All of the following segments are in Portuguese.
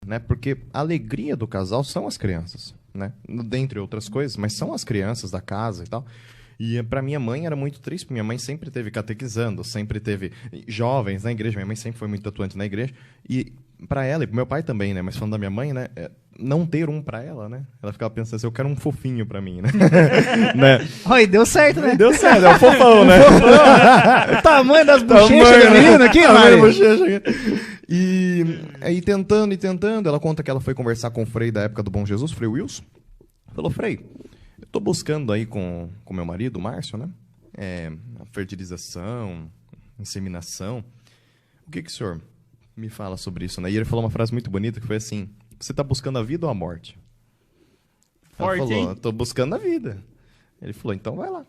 né? Porque a alegria do casal são as crianças, né? Dentre outras coisas, mas são as crianças da casa e tal. E para minha mãe era muito triste, porque minha mãe sempre teve catequizando, sempre teve jovens na igreja, minha mãe sempre foi muito atuante na igreja. E para ela, e pro meu pai também, né? Mas falando da minha mãe, né? Não ter um para ela, né? Ela ficava pensando assim, eu quero um fofinho para mim, né? né? Oi, deu certo, né? Deu certo, é um fofão, né? O tamanho das bochechas do menino aqui, Mário. E aí tentando e tentando, ela conta que ela foi conversar com o Frei da época do Bom Jesus, Frei Wilson. Falou, Frei, eu tô buscando aí com meu marido, o Márcio, né? A fertilização, inseminação. O que o senhor me fala sobre isso, né? E ele falou uma frase muito bonita que foi assim, você tá buscando a vida ou a morte? Forte, ela falou, hein? eu tô buscando a vida. Ele falou, então vai lá.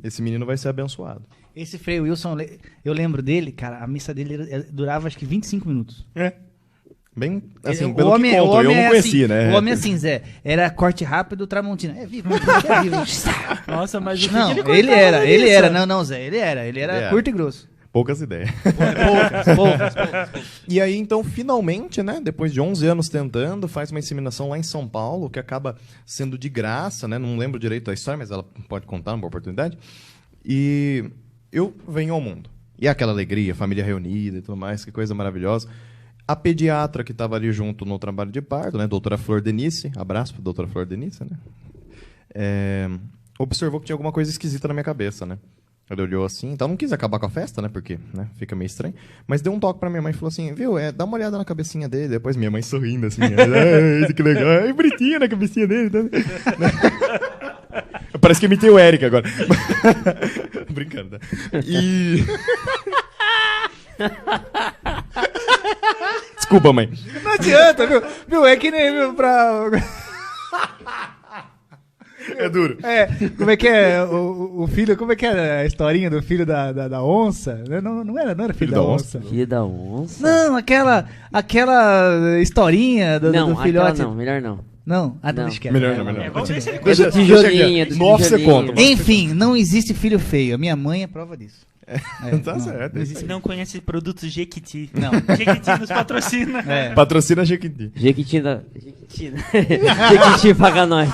Esse menino vai ser abençoado. Esse Frei Wilson, eu lembro dele, cara, a missa dele durava acho que 25 minutos. Bem, assim, O pelo homem, que conto, o homem eu não é conheci, assim, né? O homem é assim, Zé. Era corte rápido, Tramontina. É vivo, é vivo. Nossa, mas o que Não, que ele era. cortava Não, Zé, ele era É. curto e grosso. Poucas ideias. Poucas. E aí, então, finalmente, né, depois de 11 anos tentando, faz uma inseminação lá em São Paulo, que acaba sendo de graça, né? Não lembro direito a história, mas ela pode contar numa oportunidade. E eu venho ao mundo. E aquela alegria, família reunida e tudo mais, que coisa maravilhosa. A pediatra que estava ali junto no trabalho de parto, né, doutora Flor Denice, abraço para doutora Flor Denice, né? Observou que tinha alguma coisa esquisita na minha cabeça, né? Ele olhou assim, então não quis acabar com a festa, né? Porque, né, fica meio estranho. Mas deu um toque pra minha mãe e falou assim, viu, dá uma olhada na cabecinha dele. Depois minha mãe sorrindo assim, que legal, é bonitinho na cabecinha dele. Tá? Parece que imitei o Eric agora. Brincando, tá? E... Desculpa, mãe. Não adianta, viu? É que nem, viu, pra... É duro. Como é que é o filho, como é que é a historinha do filho da onça? Não era filho da onça. Filho da onça? Não, aquela historinha do filhote. Não, melhor não. Não, Não. deixa quieto. Melhor não. Vamos ver se ele Do tijolinho, do Nove você tijolinho. conta. Enfim, não existe filho feio. A minha mãe é prova disso. Tá não, certo. não existe. não conhece produtos Jequiti. Não. Jequiti nos patrocina. Patrocina a Jequiti. Jequiti Jequiti paga nós.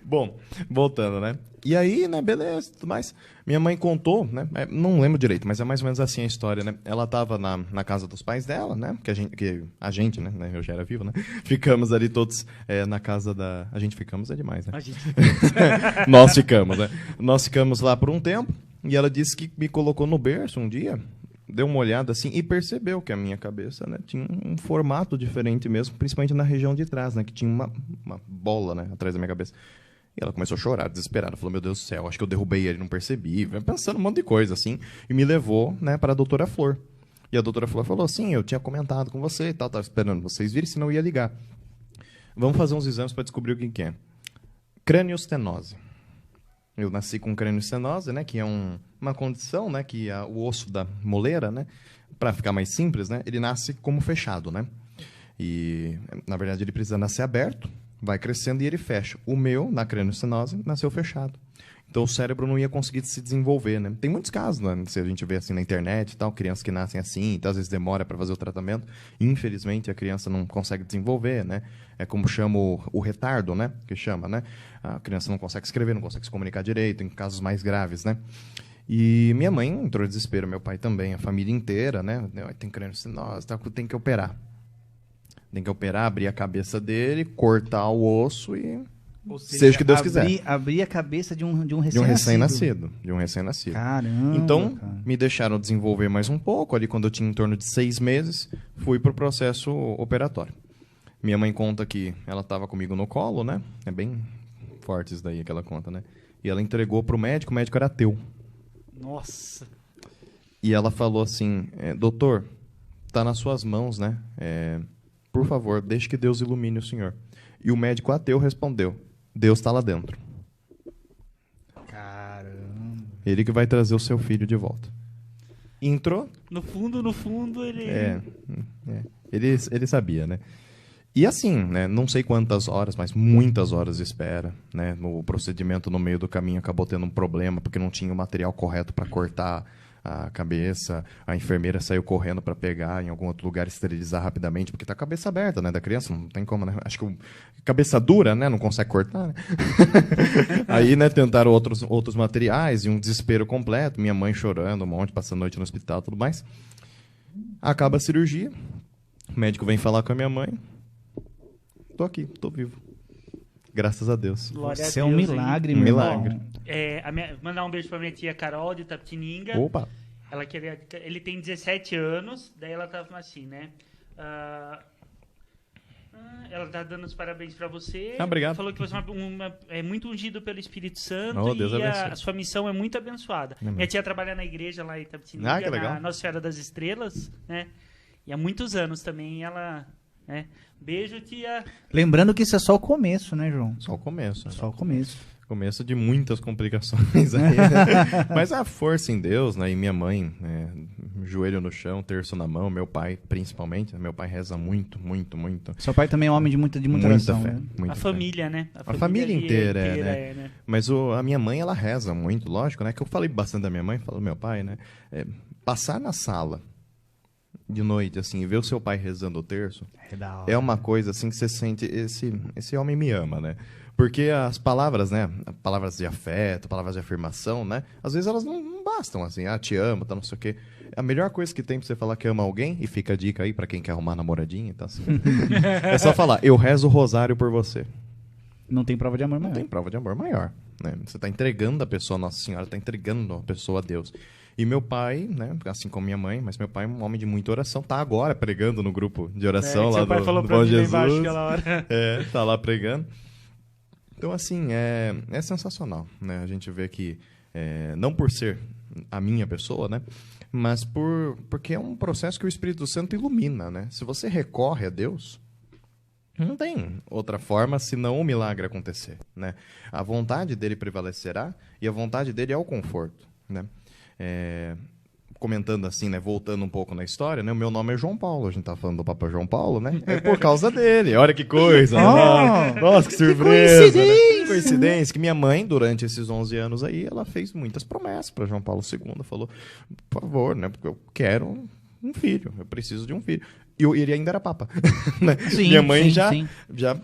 Bom, voltando, né? E aí, né, beleza, tudo mais. Minha mãe contou, né? Não lembro direito, mas é mais ou menos assim a história, né? Ela tava na casa dos pais dela, né? Que a gente, né? Eu já era vivo, né? Ficamos ali todos na casa da... A gente ficamos é demais, né? Nós ficamos, né? Nós ficamos lá por um tempo e ela disse que me colocou no berço um dia, deu uma olhada assim e percebeu que a minha cabeça, né, tinha um formato diferente mesmo, principalmente na região de trás, né? Que tinha uma bola, né? Atrás da minha cabeça. E ela começou a chorar, desesperada. Falou, meu Deus do céu, acho que eu derrubei ele, não percebi. Pensando um monte de coisa, assim. E me levou, né, para a doutora Flor. E a doutora Flor falou, sim, eu tinha comentado com você e tal, estava esperando vocês virem, senão eu ia ligar. Vamos fazer uns exames para descobrir o que é. Craniostenose. Eu nasci com craniostenose, né, que é uma condição, né, que o osso da moleira, né, para ficar mais simples, né, ele nasce como fechado, né. E, na verdade, ele precisa nascer aberto, vai crescendo e ele fecha. O meu, na craniostenose, nasceu fechado. Então, o cérebro não ia conseguir se desenvolver, né? Tem muitos casos, né? Se a gente vê assim na internet e tal, crianças que nascem assim, então às vezes demora para fazer o tratamento. Infelizmente, a criança não consegue desenvolver, né? É como chama o retardo, né? Que chama, né? A criança não consegue escrever, não consegue se comunicar direito, em casos mais graves, né? E minha mãe entrou em desespero, meu pai também, a família inteira, né? Tem craniostenose, tem que operar. Tem que operar, abrir a cabeça dele, cortar o osso e... seja o que Deus quiser. Abrir a cabeça de um recém-nascido. De um recém-nascido. Caramba, então, cara. me deixaram desenvolver mais um pouco. Ali, quando eu tinha em torno de 6 meses, fui para o processo operatório. Minha mãe conta que ela estava comigo no colo, né? É bem forte isso daí que ela conta, né? E ela entregou para o médico era ateu. Nossa. E ela falou assim, doutor, tá nas suas mãos, né? Por favor, deixe que Deus ilumine o senhor. E o médico ateu respondeu, Deus está lá dentro. Caramba. Ele que vai trazer o seu filho de volta. Entrou. No fundo, ele... Ele sabia, né? E assim, né? Não sei quantas horas, mas muitas horas de espera, né? O procedimento no meio do caminho acabou tendo um problema, porque não tinha o material correto para cortar a cabeça, a enfermeira saiu correndo para pegar em algum outro lugar, esterilizar rapidamente, porque tá a cabeça aberta, né, da criança, não tem como, né? Acho que cabeça dura, né, não consegue cortar, né? Aí, né, tentaram outros materiais e um desespero completo, minha mãe chorando um monte, passando a noite no hospital, tudo mais. Acaba a cirurgia, o médico vem falar com a minha mãe, tô aqui, tô vivo. Graças a Deus. Glória Isso a é um Deus, hein? milagre, Um meu milagre. irmão. Mandar um beijo pra minha tia Carol, de Tapetininga. Opa! Ele tem 17 anos, daí ela tava assim, né? Ela tá dando os parabéns pra você. Obrigado. Falou que você é muito ungido pelo Espírito Santo Oh, Deus e abençoe. a sua missão é muito abençoada. Amém. Minha tia trabalha na igreja lá em Tapetininga, Ah, que legal. na Nossa Senhora das Estrelas, né? E há muitos anos também ela, né? Beijo, tia. Lembrando que isso é só o começo, né, João? Só o começo. Né? Só o começo. Começo de muitas complicações aí, né? Mas a força em Deus, né? E minha mãe, joelho no chão, terço na mão, meu pai, principalmente, meu pai reza muito, muito, muito. Seu pai também é um homem de muita oração, fé, né? muita A fé. família, né? A família ali inteira, né? Mas a minha mãe, ela reza muito, lógico, né? Que eu falei bastante da minha mãe, falo do meu pai, né? Passar na sala de noite, assim, e ver o seu pai rezando o terço, é uma coisa, assim, que você sente, esse homem me ama, né? Porque as palavras, né? Palavras de afeto, palavras de afirmação, né? Às vezes elas não bastam, assim, te amo, tá, não sei o quê. A melhor coisa que tem pra você falar que ama alguém, e fica a dica aí pra quem quer arrumar namoradinha, tá assim, é só falar, eu rezo o rosário por você. Não tem prova de amor Não maior. tem prova de amor maior, né? Você tá entregando a pessoa a Nossa Senhora, tá entregando a pessoa a Deus. E meu pai, né, assim como minha mãe, mas meu pai é um homem de muita oração, tá agora pregando no grupo de oração lá seu pai do, falou do pra Bom mim lá Jesus. embaixo aquela hora. Tá lá pregando. Então, assim, é sensacional, né? A gente vê que, não por ser a minha pessoa, né? Mas porque é um processo que o Espírito Santo ilumina, né? Se você recorre a Deus, não tem outra forma senão o milagre acontecer, né? A vontade dele prevalecerá e a vontade dele é o conforto, né? Comentando assim, né, voltando um pouco na história, né, o meu nome é João Paulo, a gente tá falando do Papa João Paulo, né, é por causa dele, olha que coisa, né? Nossa, que surpresa, coincidência! Né? Coincidência, que minha mãe, durante esses 11 anos aí, ela fez muitas promessas para João Paulo II, falou, por favor, né, porque eu quero um filho, eu preciso de um filho. E ele ainda era papa. Né? Sim, Minha mãe sim, já sim. já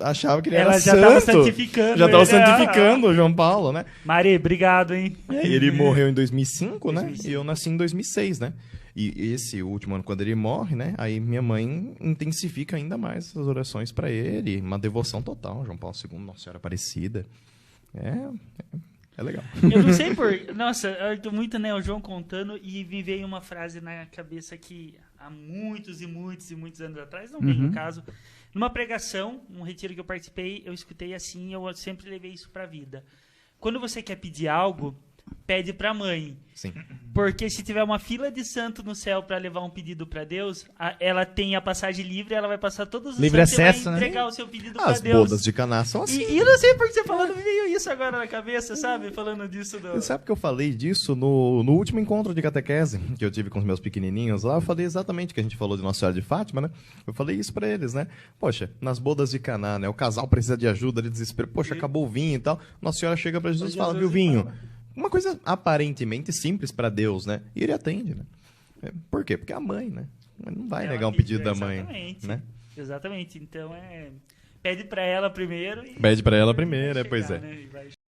que ele Ela era já santo. tava santificando Já tava ele. santificando o João Paulo, né? Mari, obrigado, hein? Ele morreu em 2005, né? 2005. E eu nasci em 2006, né? E esse último ano, quando ele morre, né? Aí minha mãe intensifica ainda mais as orações para ele. Uma devoção total. João Paulo II, Nossa Senhora Aparecida. É legal. Eu não sei por... Nossa, eu tô muito, né, o João contando e me veio uma frase na cabeça que há muitos e muitos e muitos anos atrás, não tem no caso, numa pregação, um retiro que eu participei, eu escutei assim, eu sempre levei isso pra vida. Quando você quer pedir algo, pede pra mãe. Sim. Porque se tiver uma fila de santo no céu pra levar um pedido pra Deus, ela tem a passagem livre, ela vai passar todos os Livre santos acesso, e vai né? entregar o seu pedido pra As Deus. bodas de Caná são assim. E eu não sei por que você falando, me veio isso agora na cabeça, sabe? Falando disso do... Você sabe que eu falei disso no último encontro de catequese que eu tive com os meus pequenininhos lá? Eu falei exatamente o que a gente falou de Nossa Senhora de Fátima, né? Eu falei isso pra eles, né? Poxa, nas bodas de Caná, né? O casal precisa de ajuda, de desespero. Poxa, acabou o vinho e tal. Nossa Senhora chega pra Jesus e fala, viu, vinho? Uma coisa aparentemente simples pra Deus, né? E ele atende, né? Por quê? Porque é a mãe, né? Não vai negar um pedido da mãe, Exatamente. né? Exatamente. Então, pede pra ela primeiro. Pede pra ela primeiro, vai pois chegar, é. né? E vai